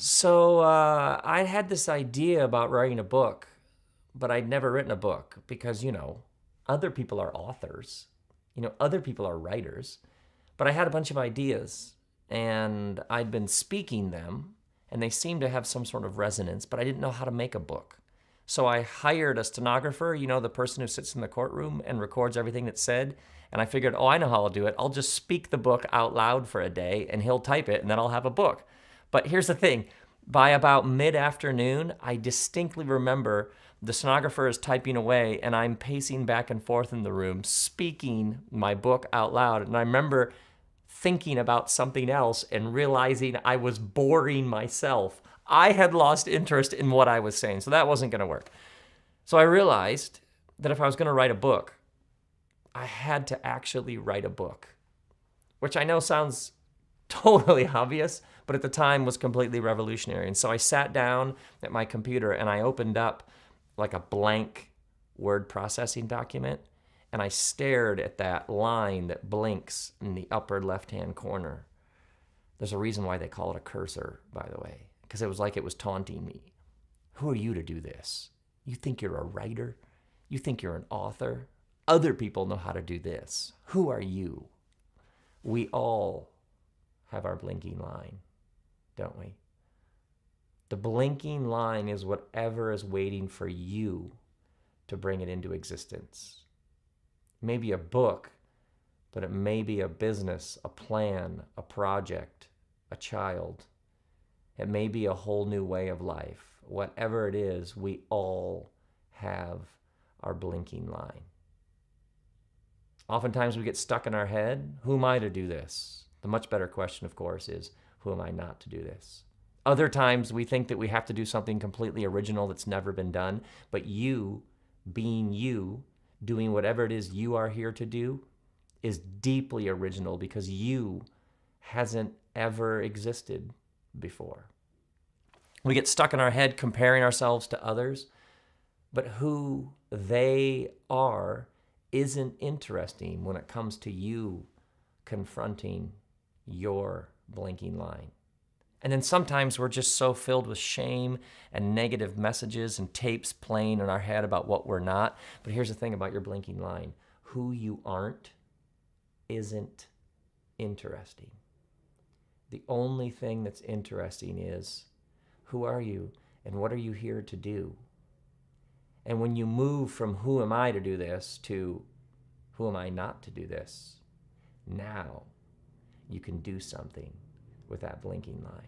I had this idea about writing a book, but I'd never written a book because, other people are authors. Other people are writers. But I had a bunch of ideas, and I'd been speaking them, and they seemed to have some sort of resonance, but I didn't know how to make a book. So I hired a stenographer, the person who sits in the courtroom and records everything that's said. And I figured, I know how I'll do it. I'll just speak the book out loud for a day, and he'll type it, and then I'll have a book. But here's the thing. By about mid-afternoon, I distinctly remember the stenographer is typing away, and I'm pacing back and forth in the room, speaking my book out loud. And I remember thinking about something else and realizing I was boring myself. I had lost interest in what I was saying, so that wasn't going to work. So I realized that if I was going to write a book, I had to actually write a book, which I know sounds totally obvious, but at the time was completely revolutionary. And so I sat down at my computer and I opened up like a blank word processing document, and I stared at that line that blinks in the upper left-hand corner. There's a reason why they call it a cursor, by the way, because it was like it was taunting me. Who are you to do this? You think you're a writer? You think you're an author? Other people know how to do this. Who are you? We all have our blinking line, don't we? The blinking line is whatever is waiting for you to bring it into existence. It may be a book, but it may be a business, a plan, a project, a child. It may be a whole new way of life. Whatever it is, we all have our blinking line. Oftentimes we get stuck in our head. Who am I to do this? The much better question, of course, is who am I not to do this? Other times we think that we have to do something completely original that's never been done, but you, being you, doing whatever it is you are here to do, is deeply original because you hasn't ever existed before. We get stuck in our head comparing ourselves to others, but who they are isn't interesting when it comes to you confronting your blinking line. And then sometimes we're just so filled with shame and negative messages and tapes playing in our head about what we're not. But here's the thing about your blinking line. Who you aren't isn't interesting. The only thing that's interesting is who are you and what are you here to do? And when you move from who am I to do this to who am I not to do this, now you can do something with that blinking line.